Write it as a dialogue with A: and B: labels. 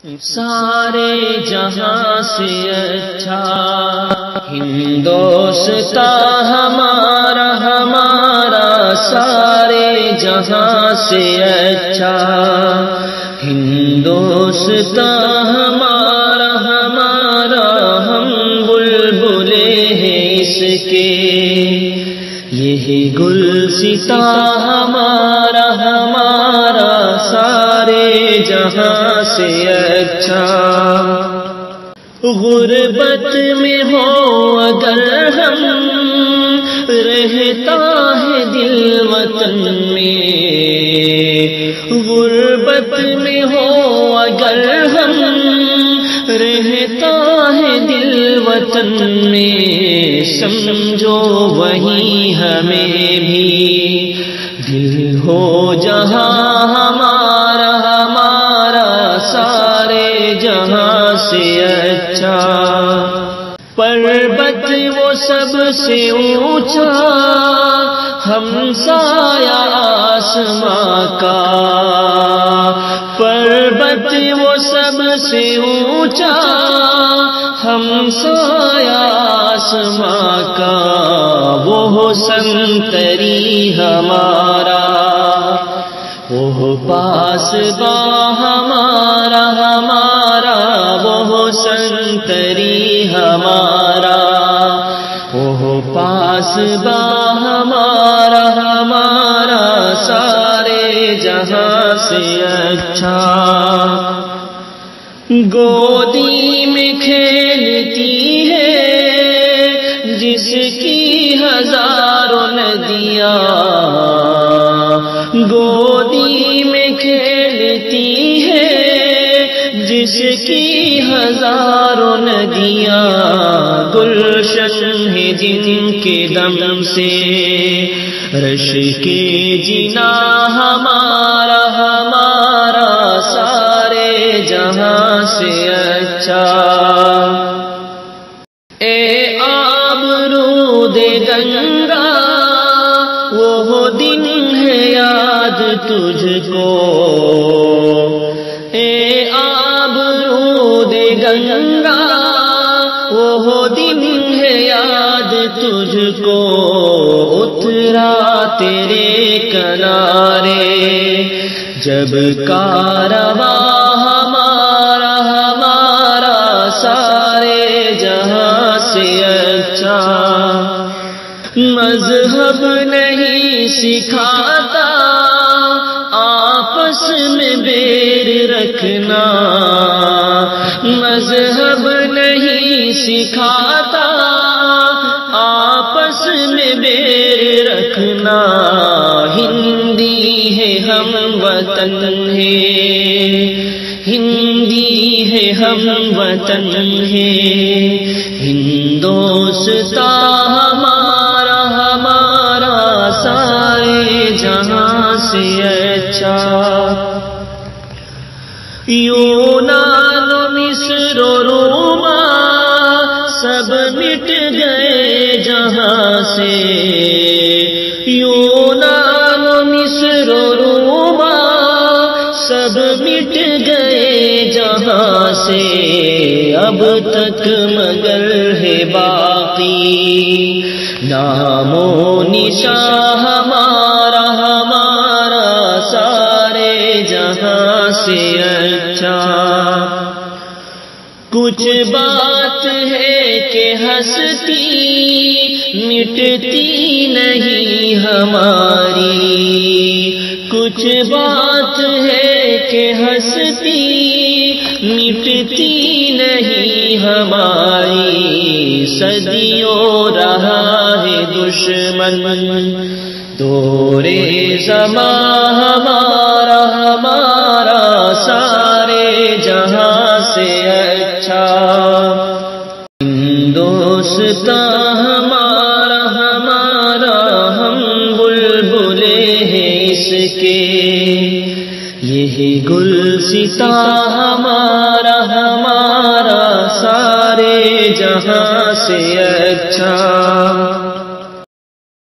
A: سارے جہاں سے اچھا ہندوستان ہمارا ہمارا، سارے جہاں سے اچھا ہندوستان ہمارا ہمارا، ہم بلبلے ہیں اس کے، یہی گلستاں ہمارا ہمارا، سارے جہاں سے اچھا۔ غربت میں ہو اگر ہم، رہتا ہے دل وطن میں، غربت میں ہو اگر ہم، رہتا ہے دل وطن میں، سمجھو وہی ہمیں بھی دل ہو جہاں ہمارا ہمارا، سارے جہاں سے اچھا۔ پربت وہ سب سے اونچا، ہم سایہ آسماں کا، پربت وہ سب سے اونچا، ہم سایہ آسماں کا، وہ سنتری ہمارا، وہ پاسباں ہمارا ہمارا، وہ سنتری ہمارا، وہ پاسباں ہمارا ہمارا، سارے جہاں سے اچھا۔ گودی میں کھیلتی ہے جس کی ہزاروں ندیاں، گودی میں کھیلتی ہے جس کی ہزاروں ندیاں، گلشن ہے جن کے دم سے رش کے جنا ہمارا ہمارا، سارے جہاں سے اچھا۔ اے آبرود گنگا وہ دن ہے یاد تجھ کو، اے آبرود گنگا وہ دن ہے یاد تجھ کو، اترا تیرے کنارے جب کارواں ہمارا ہمارا، سارے جہاں سے اچھا۔ مذہب نہیں سکھاتا آپس میں بیر رکھنا، مذہب نہیں سکھاتا آپس میں بیر رکھنا، ہندی ہے ہم وطن ہے، ہندی ہے ہم وطن ہے، ہندوستان ہمارا ہمارا، سارے جہاں سے اچھا۔ یونان و مصر و روما سب مٹ گئے جہاں سے، یونان و مصر و روما سب مٹ گئے جہاں سے، اب تک مگر ہے باقی نام و نشاں ہمارا ہمارا، سارے جہاں سے اچھا۔ کچھ بات ہے کہ ہستی مٹتی نہیں ہماری، کچھ بات ہے کہ ہستی مٹتی نہیں ہماری، صدیوں رہا ہے دشمن دورے زماں ہمارا ہمارا، سارے جہاں سے اچھا۔ ہندوستان ہمارا ہمارا، ہم بلبلے ہیں اس کے، یہی گلستاں ہمارا ہمارا، سارے جہاں سے اچھا۔